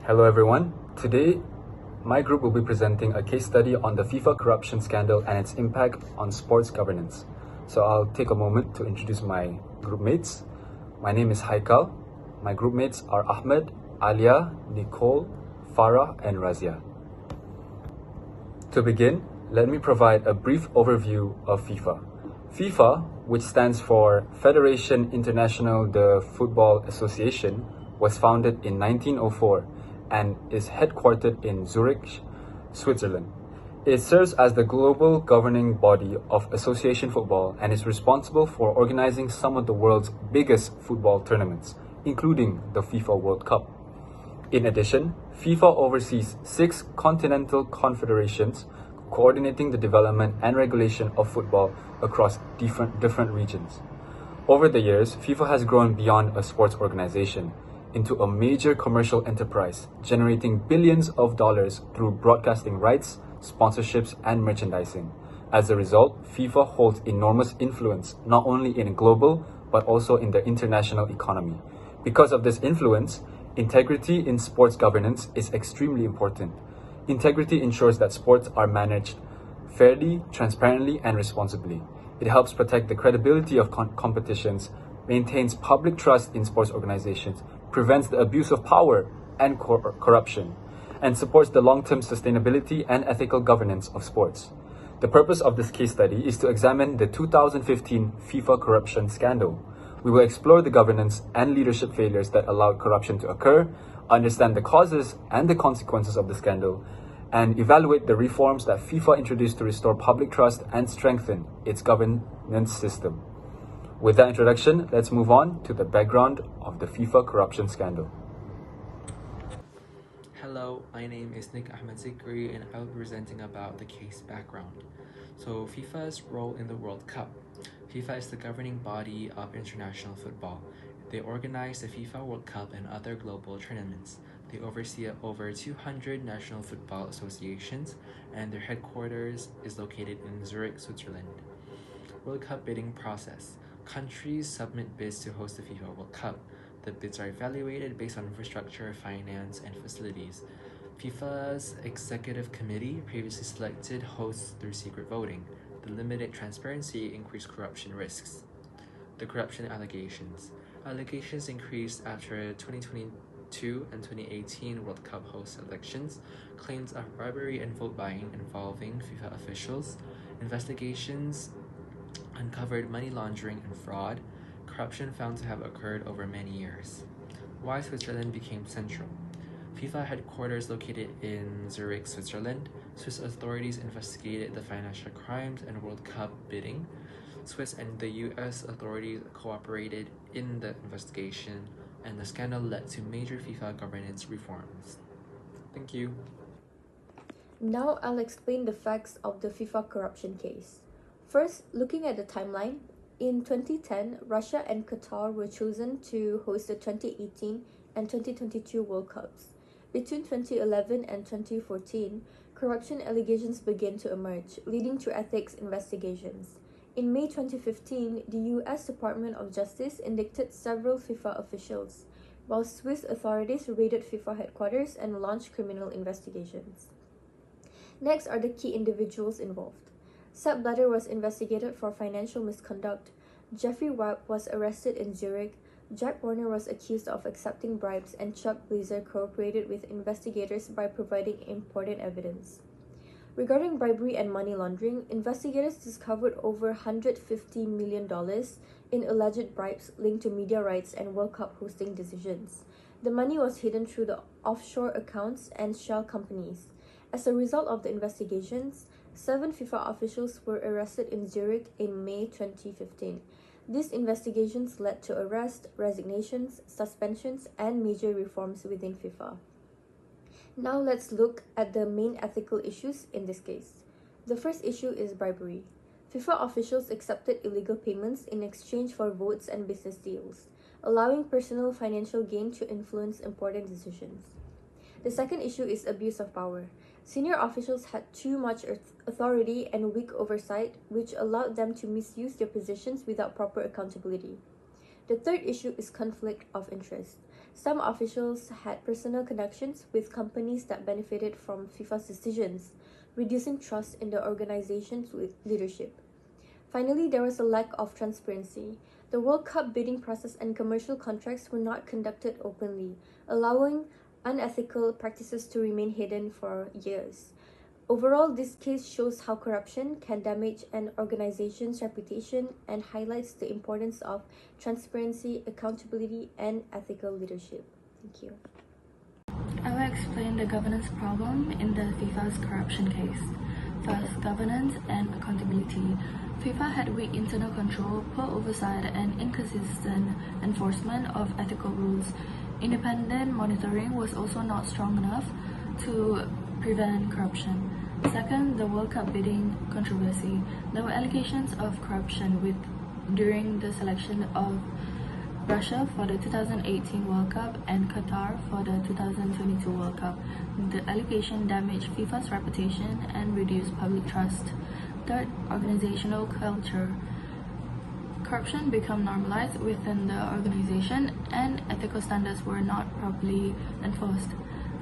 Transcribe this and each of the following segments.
Hello everyone. Today, my group will be presenting a case study on the FIFA corruption scandal and its impact on sports governance. So I'll take a moment to introduce my group mates. My name is Haikal. My group mates are Ahmed, Alia, Nicole, Farah, and Razia. To begin, let me provide a brief overview of FIFA. FIFA, which stands for Federation International de Football Association, was founded in 1904 and is headquartered in Zurich, Switzerland. It serves as the global governing body of association football and is responsible for organizing some of the world's biggest football tournaments, including the FIFA World Cup. In addition, FIFA oversees 6 continental confederations coordinating the development and regulation of football across different regions. Over the years, FIFA has grown beyond a sports organization into a major commercial enterprise, generating billions of dollars through broadcasting rights, sponsorships, and merchandising. As a result, FIFA holds enormous influence not only in global but also in the international economy. Because of this influence, integrity in sports governance is extremely important. Integrity ensures that sports are managed fairly, transparently, and responsibly. It helps protect the credibility of competitions, maintains public trust in sports organizations, prevents the abuse of power and corruption, and supports the long-term sustainability and ethical governance of sports. The purpose of this case study is to examine the 2015 FIFA corruption scandal. We will explore the governance and leadership failures that allowed corruption to occur, understand the causes and the consequences of the scandal, and evaluate the reforms that FIFA introduced to restore public trust and strengthen its governance system. With that introduction, let's move on to the background of the FIFA corruption scandal. Hello, my name is Nick Ahmed Zikri and I'll be presenting about the case background. So FIFA's role in the World Cup. FIFA is the governing body of international football. They organize the FIFA World Cup and other global tournaments. They oversee over 200 national football associations and their headquarters is located in Zurich, Switzerland. World Cup bidding process. Countries submit bids to host the FIFA World Cup. The bids are evaluated based on infrastructure, finance, and facilities. FIFA's executive committee previously selected hosts through secret voting. The limited transparency increased corruption risks. The corruption allegations. Allegations increased after 2022 and 2018 World Cup host elections. Claims of bribery and vote buying involving FIFA officials. Investigations uncovered money laundering and fraud, corruption found to have occurred over many years. Why Switzerland became central. FIFA headquarters located in Zurich, Switzerland. Swiss authorities investigated the financial crimes and World Cup bidding. Swiss and the US authorities cooperated in the investigation, and the scandal led to major FIFA governance reforms. Thank you. Now I'll explain the facts of the FIFA corruption case. First, looking at the timeline, in 2010, Russia and Qatar were chosen to host the 2018 and 2022 World Cups. Between 2011 and 2014, corruption allegations began to emerge, leading to ethics investigations. In May 2015, the US Department of Justice indicted several FIFA officials, while Swiss authorities raided FIFA headquarters and launched criminal investigations. Next are the key individuals involved. Sepp Blatter was investigated for financial misconduct. Jeffrey Webb was arrested in Zurich. Jack Warner was accused of accepting bribes, and Chuck Blazer cooperated with investigators by providing important evidence. Regarding bribery and money laundering, investigators discovered over $150 million in alleged bribes linked to media rights and World Cup hosting decisions. The money was hidden through the offshore accounts and shell companies. As a result of the investigations, 7 FIFA officials were arrested in Zurich in May 2015. These investigations led to arrests, resignations, suspensions, and major reforms within FIFA. Now let's look at the main ethical issues in this case. The first issue is bribery. FIFA officials accepted illegal payments in exchange for votes and business deals, allowing personal financial gain to influence important decisions. The second issue is abuse of power. Senior officials had too much authority and weak oversight, which allowed them to misuse their positions without proper accountability. The third issue is conflict of interest. Some officials had personal connections with companies that benefited from FIFA's decisions, reducing trust in the organization's leadership. Finally, there was a lack of transparency. The World Cup bidding process and commercial contracts were not conducted openly, allowing unethical practices to remain hidden for years. Overall, this case shows how corruption can damage an organization's reputation and highlights the importance of transparency, accountability, and ethical leadership. Thank you. I will explain the governance problem in the FIFA's corruption case. First, governance and accountability. FIFA had weak internal control, poor oversight, and inconsistent enforcement of ethical rules. Independent monitoring was also not strong enough to prevent corruption. Second, the World Cup bidding controversy. There were allegations of corruption during the selection of Russia for the 2018 World Cup and Qatar for the 2022 World Cup. The allegation damaged FIFA's reputation and reduced public trust. Third, organizational culture. Corruption became normalized within the organization and ethical standards were not properly enforced.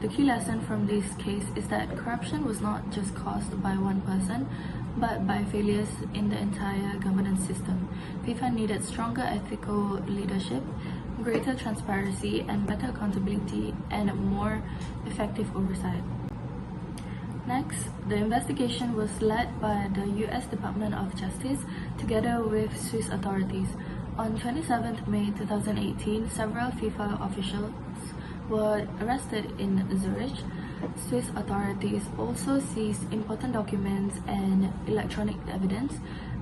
The key lesson from this case is that corruption was not just caused by one person, but by failures in the entire governance system. FIFA needed stronger ethical leadership, greater transparency and better accountability, and more effective oversight. Next, the investigation was led by the US Department of Justice together with Swiss authorities. On 27 May 2018, several FIFA officials were arrested in Zurich. Swiss authorities also seized important documents and electronic evidence.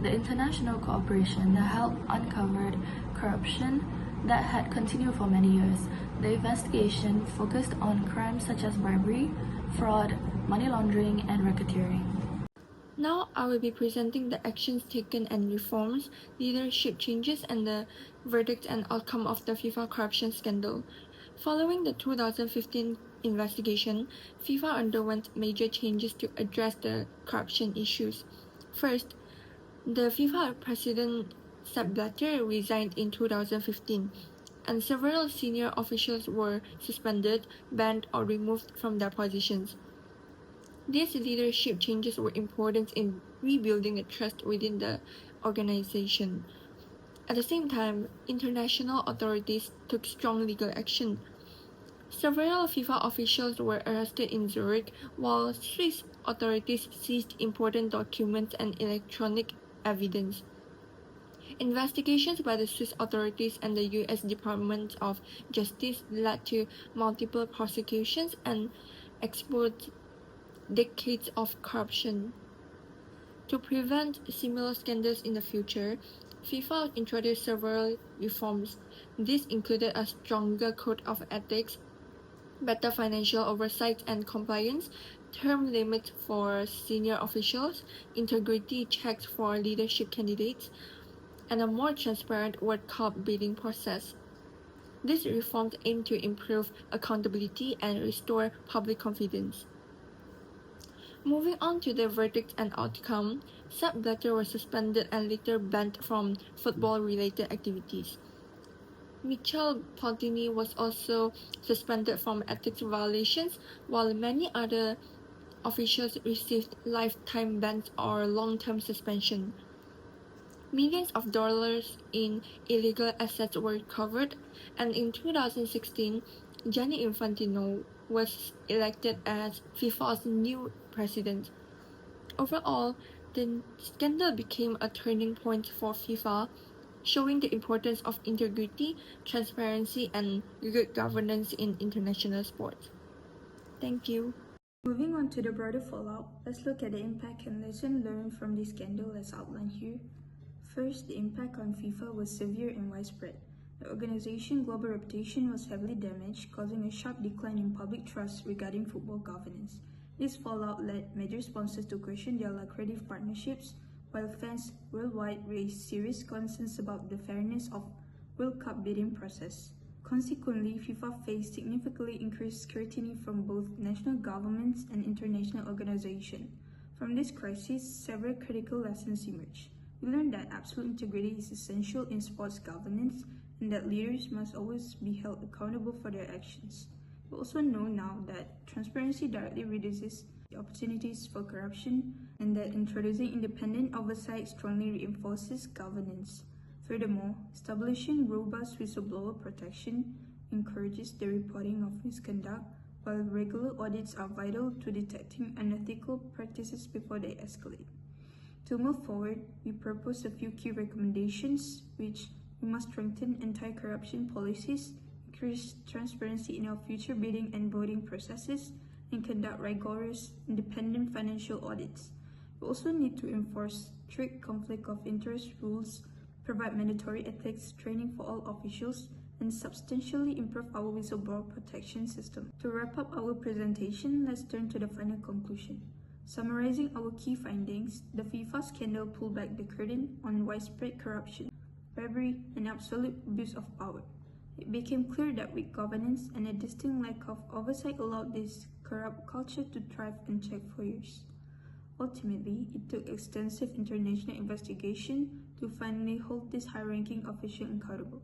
The international cooperation helped uncover corruption that had continued for many years. The investigation focused on crimes such as bribery, fraud, money laundering, and racketeering. Now I will be presenting the actions taken and reforms, leadership changes, and the verdict and outcome of the FIFA corruption scandal. Following the 2015 investigation, FIFA underwent major changes to address the corruption issues. First, the FIFA president Sepp Blatter resigned in 2015, and several senior officials were suspended, banned, or removed from their positions. These leadership changes were important in rebuilding the trust within the organization. At the same time, international authorities took strong legal action. Several FIFA officials were arrested in Zurich, while Swiss authorities seized important documents and electronic evidence. Investigations by the Swiss authorities and the US Department of Justice led to multiple prosecutions and exposed decades of corruption. To prevent similar scandals in the future, FIFA introduced several reforms. These included a stronger code of ethics, better financial oversight and compliance, term limits for senior officials, integrity checks for leadership candidates, and a more transparent World Cup bidding process. These reforms aim to improve accountability and restore public confidence. Moving on to the verdict and outcome, Sepp Blatter was suspended and later banned from football-related activities. Michel Platini was also suspended from ethics violations, while many other officials received lifetime bans or long-term suspension. Millions of dollars in illegal assets were recovered, and in 2016, Gianni Infantino was elected as FIFA's new president. Overall, the scandal became a turning point for FIFA, showing the importance of integrity, transparency, and good governance in international sports. Thank you. Moving on to the broader fallout, let's look at the impact and lesson learned from this scandal as outlined here. First, the impact on FIFA was severe and widespread. The organization's global reputation was heavily damaged, causing a sharp decline in public trust regarding football governance. This fallout led major sponsors to question their lucrative partnerships, while fans worldwide raised serious concerns about the fairness of World Cup bidding process. Consequently, FIFA faced significantly increased scrutiny from both national governments and international organizations. From this crisis, several critical lessons emerged. We learned that absolute integrity is essential in sports governance, and that leaders must always be held accountable for their actions. We also know now that transparency directly reduces the opportunities for corruption, and that introducing independent oversight strongly reinforces governance. Furthermore, establishing robust whistleblower protection encourages the reporting of misconduct, while regular audits are vital to detecting unethical practices before they escalate. To move forward, we propose a few key recommendations, which we must strengthen anti-corruption policies, increase transparency in our future bidding and voting processes, and conduct rigorous, independent financial audits. We also need to enforce strict conflict of interest rules, provide mandatory ethics training for all officials, and substantially improve our whistleblower protection system. To wrap up our presentation, let's turn to the final conclusion. Summarizing our key findings, the FIFA scandal pulled back the curtain on widespread corruption, bribery, and absolute abuse of power. It became clear that weak governance and a distinct lack of oversight allowed this corrupt culture to thrive unchecked for years. Ultimately, it took extensive international investigation to finally hold this high-ranking official accountable.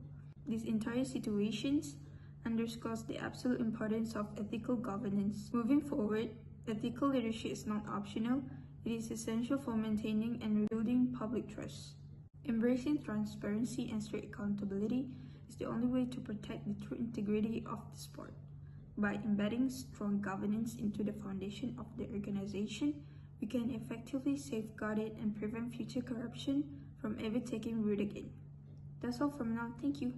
These entire situations underscores the absolute importance of ethical governance. Moving forward, ethical leadership is not optional, it is essential for maintaining and rebuilding public trust. Embracing transparency and strict accountability is the only way to protect the true integrity of the sport. By embedding strong governance into the foundation of the organization, we can effectively safeguard it and prevent future corruption from ever taking root again. That's all from now. Thank you.